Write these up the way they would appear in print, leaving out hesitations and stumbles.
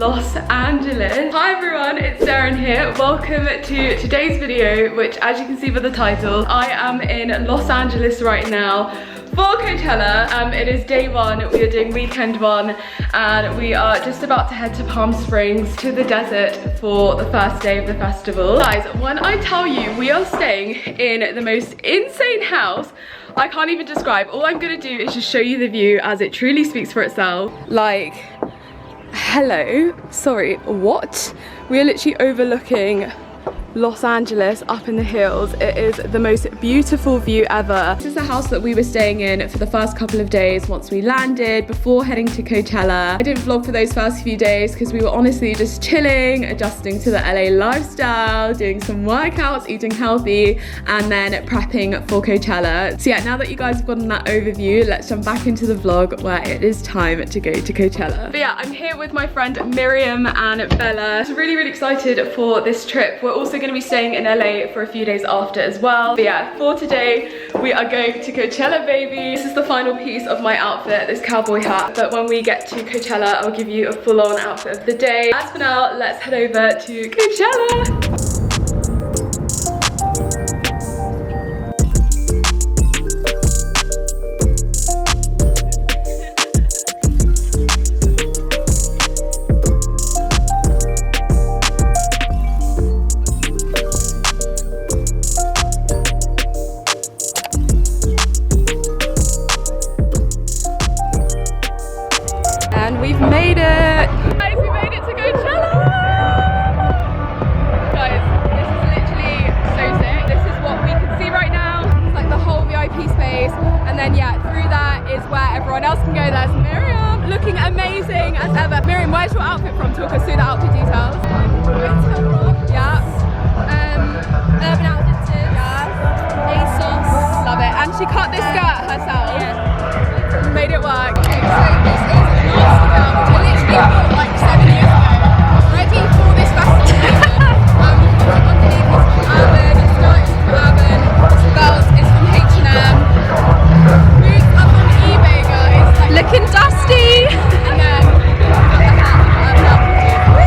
Los Angeles. Hi everyone, it's Derin here. Welcome to today's video, which as you can see by the title, I am in Los Angeles right now for Coachella. It is day one, we are doing weekend one, and we are just about to head to Palm Springs to the desert for the first day of the festival. Guys, when I tell you we are staying in the most insane house, I can't even describe. All I'm gonna do is just show you the view as it truly speaks for itself. Like, hello, sorry, what? We are literally overlooking Los Angeles up in the hills. It is the most beautiful view ever. This is the house that we were staying in for the first couple of days once we landed before heading to Coachella. I didn't vlog for those first few days because we were honestly just chilling, adjusting to the LA lifestyle, doing some workouts, eating healthy, and then prepping for Coachella. So yeah, now that you guys have gotten that overview, let's jump back into the vlog where it is time to go to Coachella. But yeah, I'm here with my friend Miriam and Bella. I'm really excited for this trip. We're also going to be staying in LA for a few days after as well. But yeah, for today we are going to Coachella, baby. This is the final piece of my outfit, this cowboy hat, but when we get to Coachella I'll give you a full-on outfit of the day. As for now, let's head over to Coachella. And we've made it! Guys, we made it to Coachella! Guys, this is literally so sick. This is what we can see right now. It's like the whole VIP space. And then yeah, through that is where everyone else can go. There's Miriam, looking amazing as ever. Miriam, where's your outfit from? Talk us through the outfit details. Yeah. Urban Outfitters. Yeah. ASOS. Love it. And she cut this skirt herself. Yeah. Made it work. Okay, so this is which I literally bought like 7 years ago, ready for this festival. Underneath is from Urban, skirts from Urban, this belt is from H&M, boots are from eBay, guys. Like, looking dusty! And then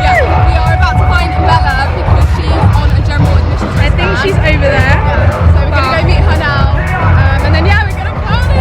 yeah, we are about to find Bella because she's on a general admissions wristband. I think she's over there. Yeah. So we're gonna go meet her now, and then yeah, we're gonna party!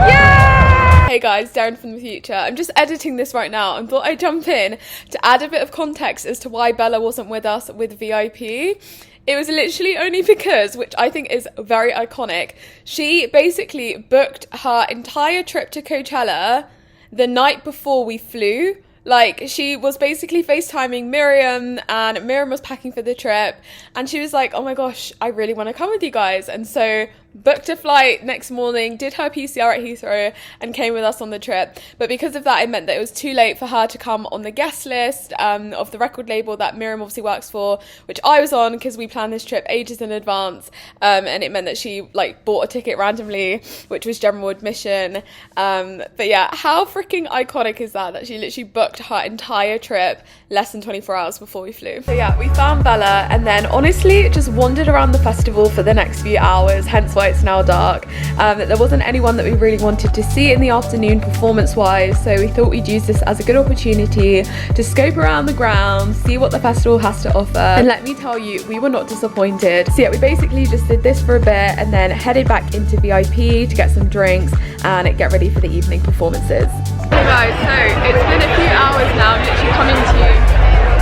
Yeah! Hey guys, Derin from the future. I'm just editing this right now and thought I'd jump in to add a bit of context as to why Bella wasn't with us with VIP. It was literally only because, which I think is very iconic, she basically booked her entire trip to Coachella the night before we flew. Like, she was basically FaceTiming Miriam, and Miriam was packing for the trip, and she was like, oh my gosh, I really want to come with you guys. And so booked a flight next morning, did her PCR at Heathrow, and came with us on the trip. But because of that, it meant that it was too late for her to come on the guest list of the record label that Miriam obviously works for, which I was on because we planned this trip ages in advance, and it meant that she like bought a ticket randomly, which was general admission. But yeah, how freaking iconic is that she literally booked her entire trip less than 24 hours before we flew. So yeah, we found Bella and then honestly just wandered around the festival for the next few hours, hence why it's now dark. There wasn't anyone that we really wanted to see in the afternoon performance wise, so we thought we'd use this as a good opportunity to scope around the grounds, see what the festival has to offer, and let me tell you, we were not disappointed. So yeah, we basically just did this for a bit and then headed back into VIP to get some drinks and get ready for the evening performances. Hey guys, so it's been a few hours now. I'm literally coming to you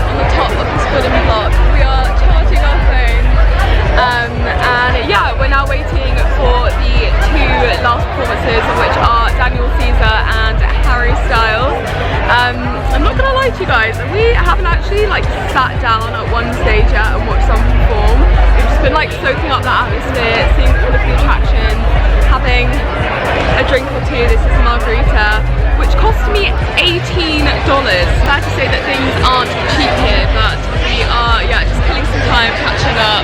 on the top of this wooden block. We are charging our phones, and yeah, we're now waiting for the two last performances, which are Daniel Caesar and Harry Styles. I'm not gonna lie to you guys, we haven't actually like sat down at one stage yet and watched someone perform. We've just been like soaking up the atmosphere, seeing all of the attractions, having a drink or two. This is margarita, which cost me $18. Fair to say that things aren't cheap here, but we are just killing some time catching up,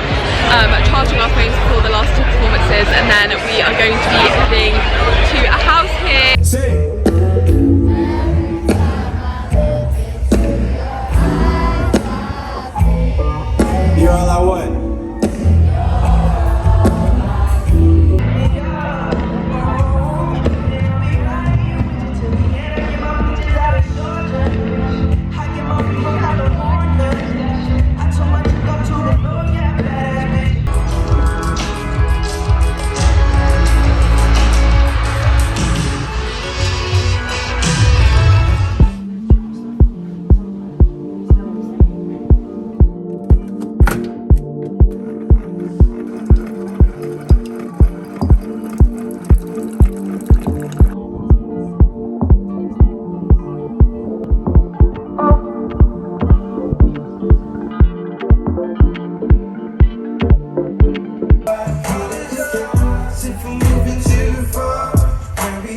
charging our phones before the last two performances, and then we are going to be heading to a house here. You're all I want.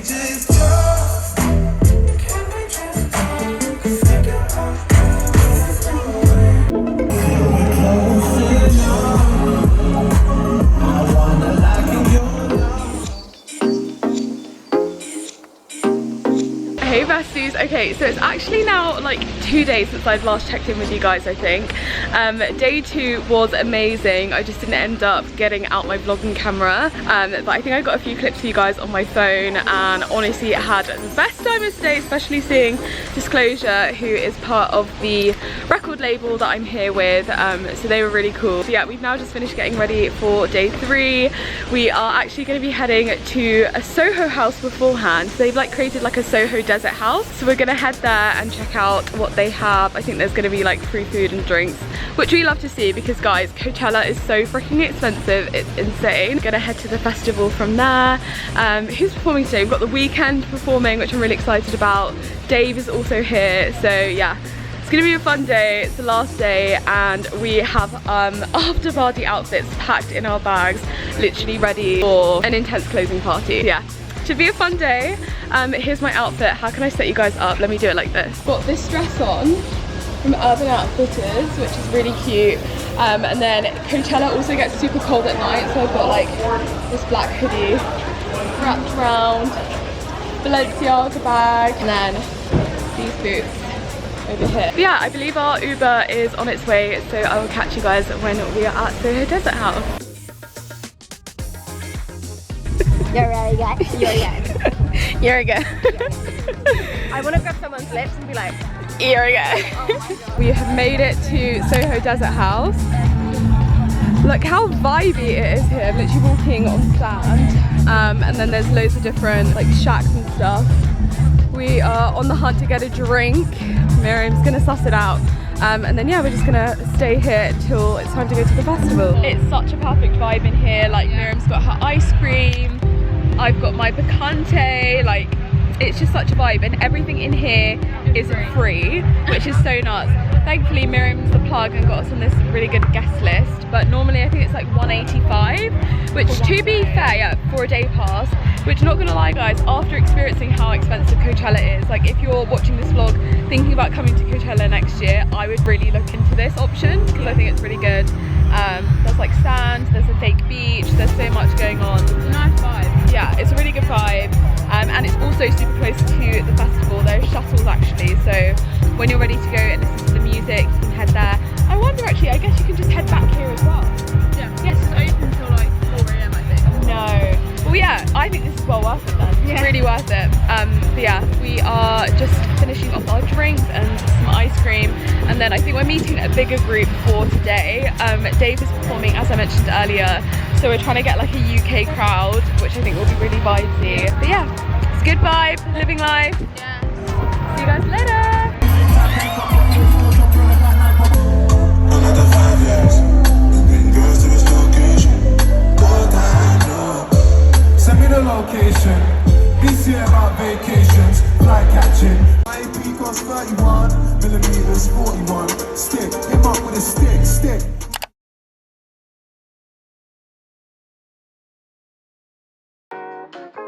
Hey besties, okay, so it's actually now like 2 days since I've last checked in with you guys, I think. Day 2 was amazing. I just didn't end up getting out my vlogging camera, but I think I got a few clips for you guys on my phone, and honestly it had the best time of the day, especially seeing Disclosure, who is part of the record label that I'm here with, so they were really cool. So yeah, we've now just finished getting ready for day 3. We are actually going to be heading to a Soho house beforehand. So they've like created like a Soho desert house, so we're gonna head there and check out what they have. I think there's gonna be like free food and drinks, which we love to see because guys, Coachella is so freaking expensive, it's insane. We're gonna head to the festival from there. Who's performing today? We've got The Weeknd performing, which I'm really excited about. Dave is also here, so yeah, it's gonna be a fun day. It's the last day and we have after party outfits packed in our bags, literally ready for an intense closing party. Yeah, should be a fun day. Here's my outfit. How can I set you guys up? Let me do it like this. Got this dress on from Urban Outfitters, which is really cute. And then Coachella also gets super cold at night, so I've got like this black hoodie wrapped around, Balenciaga bag, and then these boots over here. But yeah, I believe our Uber is on its way, so I will catch you guys when we are at Soho Desert House. You're really good. You're good. Here we go. I want to grab someone's lips and be like, here we go. We have made it to Soho Desert House. Look how vibey it is here. I'm literally walking on sand. And then there's loads of different like shacks and stuff. We are on the hunt to get a drink. Miriam's gonna suss it out. And then yeah, we're just gonna stay here till it's time to go to the festival. It's such a perfect vibe in here. Like Miriam's got her ice cream, I've got my picante, like it's just such a vibe, and everything in here is free, which is so nuts. Thankfully Miriam's the plug and got us on this really good guest list, but normally I think it's like $185, which to be fair, yeah, for a day pass, which not gonna lie guys, after experiencing how expensive Coachella is, like if you're watching this vlog thinking about coming to Coachella next year, I would really look into this option because I think it's really good. There's like sand, there's a fake beach, there's so much going on. It's a nice vibe. Yeah, it's a really good vibe, and it's also super close to the festival. There's shuttles actually, so when you're ready to go and listen to the music, you can head there. I wonder actually, I guess you can just head back here as well. Yeah, yes, it's open until like 4 AM I think. No. Well yeah, I think this is well worth it then. Yeah. It's really worth it. But yeah, we are just finishing off our drinks and some ice cream, and then I think we're meeting a bigger group for today. Dave is performing, as I mentioned earlier, so we're trying to get like a UK crowd, which I think will be really vibey. But yeah, it's a good vibe, living life. Yeah. See you guys later. Send me the location. This year about vacations, fly catching. My AP costs 31 millimeters, 41. Stick him up with a stick.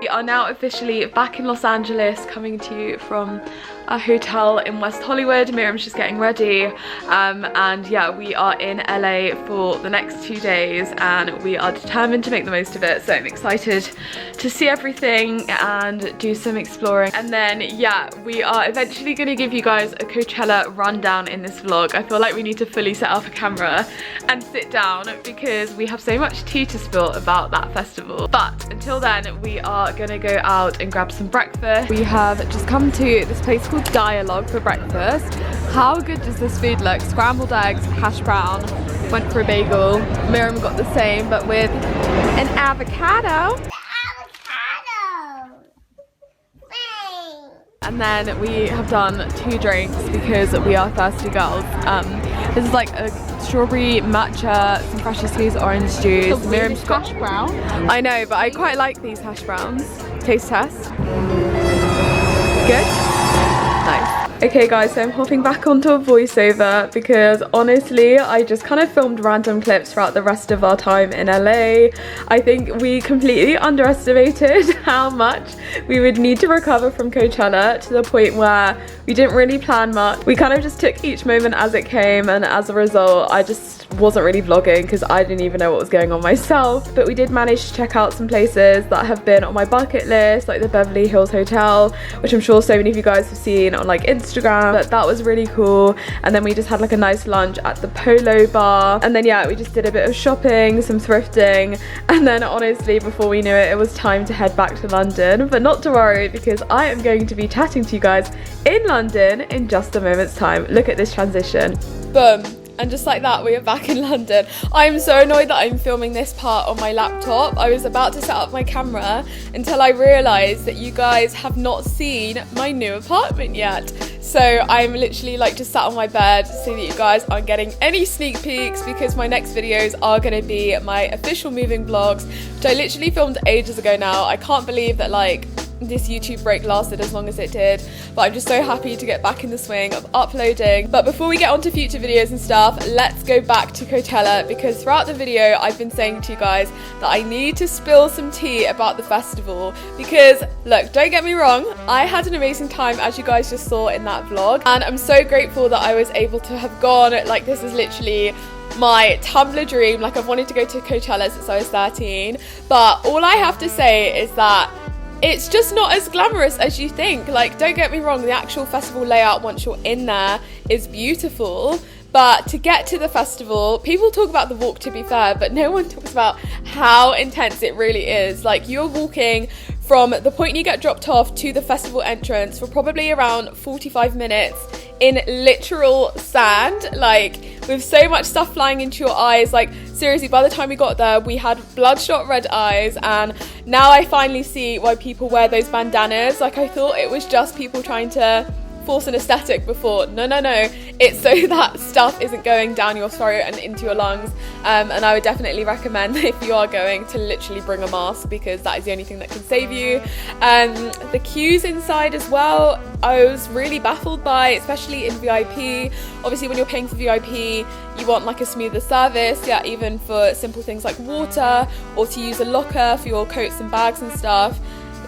We are now officially back in Los Angeles, coming to you from a hotel in West Hollywood. Miriam's just getting ready, and yeah, we are in LA for the next 2 days and we are determined to make the most of it, so I'm excited to see everything and do some exploring. And then yeah, we are eventually going to give you guys a Coachella rundown in this vlog. I feel like we need to fully set up a camera and sit down because we have so much tea to spill about that festival. But until then, we are gonna go out and grab some breakfast. We have just come to this place called Dialogue for breakfast. How good does this food look? Scrambled eggs, hash brown, went for a bagel. Miriam got the same but with an avocado. And then we have done 2 drinks because we are thirsty girls. This is like a strawberry matcha, some freshly squeezed orange juice. Miriam's got hash brown. I know, but I quite like these hash browns. Taste test. Good? Nice. Okay guys, so I'm hopping back onto a voiceover because honestly I just kind of filmed random clips throughout the rest of our time in LA. I think we completely underestimated how much we would need to recover from Coachella, to the point where we didn't really plan much. We kind of just took each moment as it came, and as a result I just wasn't really vlogging because I didn't even know what was going on myself. But we did manage to check out some places that have been on my bucket list, like the Beverly Hills Hotel, which I'm sure so many of you guys have seen on like Instagram. But that was really cool. And then we just had like a nice lunch at the Polo Bar, and then yeah, we just did a bit of shopping, some thrifting, and then honestly before we knew it, it was time to head back to London. But not to worry, because I am going to be chatting to you guys in London in just a moment's time. Look at this transition. Boom. And just like that, we are back in London. I'm so annoyed that I'm filming this part on my laptop. I was about to set up my camera until I realised that you guys have not seen my new apartment yet. So I'm literally like just sat on my bed so that you guys aren't getting any sneak peeks, because my next videos are going to be my official moving vlogs, which I literally filmed ages ago now. I can't believe that like this YouTube break lasted as long as it did, but I'm just so happy to get back in the swing of uploading. But before we get on to future videos and stuff, let's go back to Coachella, because throughout the video I've been saying to you guys that I need to spill some tea about the festival. Because look, don't get me wrong, I had an amazing time, as you guys just saw in that vlog, and I'm so grateful that I was able to have gone. Like, this is literally my Tumblr dream. Like, I've wanted to go to Coachella since I was 13, but all I have to say is that it's just not as glamorous as you think. Like, don't get me wrong, the actual festival layout once you're in there is beautiful, but to get to the festival, people talk about the walk, to be fair, but no one talks about how intense it really is. Like, you're walking from the point you get dropped off to the festival entrance for probably around 45 minutes in literal sand, like with so much stuff flying into your eyes. Like, seriously, by the time we got there, we had bloodshot red eyes, and now I finally see why people wear those bandanas. Like, I thought it was just people trying to force an aesthetic before. No, it's so that stuff isn't going down your throat and into your lungs. And I would definitely recommend that if you are going, to literally bring a mask, because that is the only thing that can save you. The queues inside as well, I was really baffled by, especially in VIP. Obviously when you're paying for VIP, you want like a smoother service, yeah, even for simple things like water, or to use a locker for your coats and bags and stuff.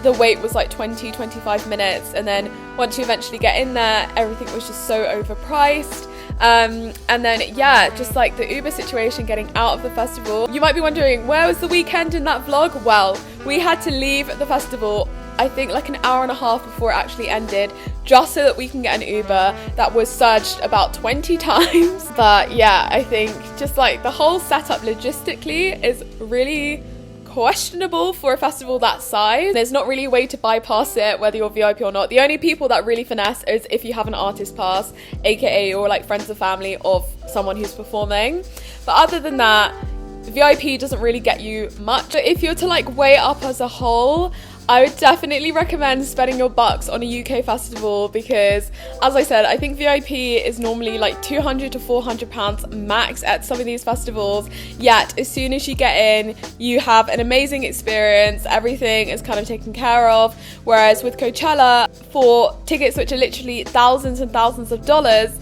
The wait was like 20-25 minutes, and then once you eventually get in there, everything was just so overpriced. And then yeah, just like the Uber situation getting out of the festival. You might be wondering, where was the weekend in that vlog? Well, we had to leave the festival, I think like an hour and a half before it actually ended, just so that we can get an Uber that was surged about 20 times. But yeah, I think just like the whole setup logistically is really questionable for a festival that size. There's not really a way to bypass it, whether you're VIP or not. The only people that really finesse is if you have an artist pass, aka or like friends or family of someone who's performing. But other than that, VIP doesn't really get you much. But if you're to like weigh it up as a whole, I would definitely recommend spending your bucks on a UK festival, because as I said, I think VIP is normally like £200 to £400 max at some of these festivals, yet as soon as you get in, you have an amazing experience. Everything is kind of taken care of, whereas with Coachella, for tickets which are literally thousands and thousands of dollars,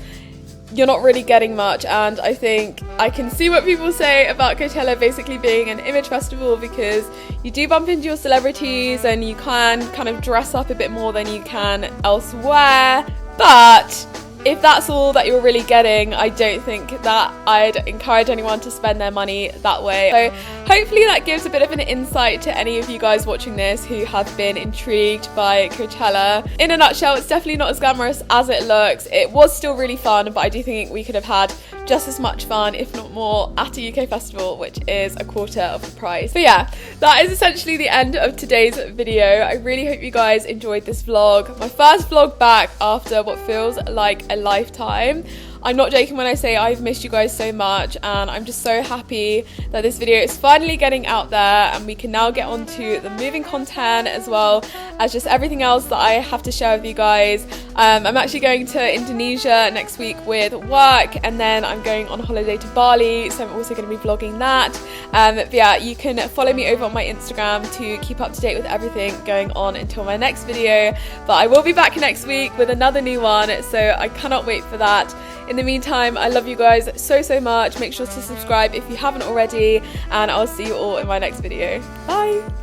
you're not really getting much. And I think I can see what people say about Coachella basically being an image festival, because you do bump into your celebrities and you can kind of dress up a bit more than you can elsewhere. But if that's all that you're really getting, I don't think that I'd encourage anyone to spend their money that way. So hopefully that gives a bit of an insight to any of you guys watching this who have been intrigued by Coachella. In a nutshell, it's definitely not as glamorous as it looks. It was still really fun, but I do think we could have had just as much fun, if not more, at a UK festival, which is a quarter of the price. But yeah, that is essentially the end of today's video. I really hope you guys enjoyed this vlog. My first vlog back after what feels like a lifetime. I'm not joking when I say I've missed you guys so much, and I'm just so happy that this video is finally getting out there and we can now get on to the moving content as well as just everything else that I have to share with you guys. I'm actually going to Indonesia next week with work, and then I'm going on holiday to Bali, so I'm also going to be vlogging that. But yeah, you can follow me over on my Instagram to keep up to date with everything going on until my next video. But I will be back next week with another new one, so I cannot wait for that. In the meantime, I love you guys so much. Make sure to subscribe if you haven't already, and I'll see you all in my next video. Bye!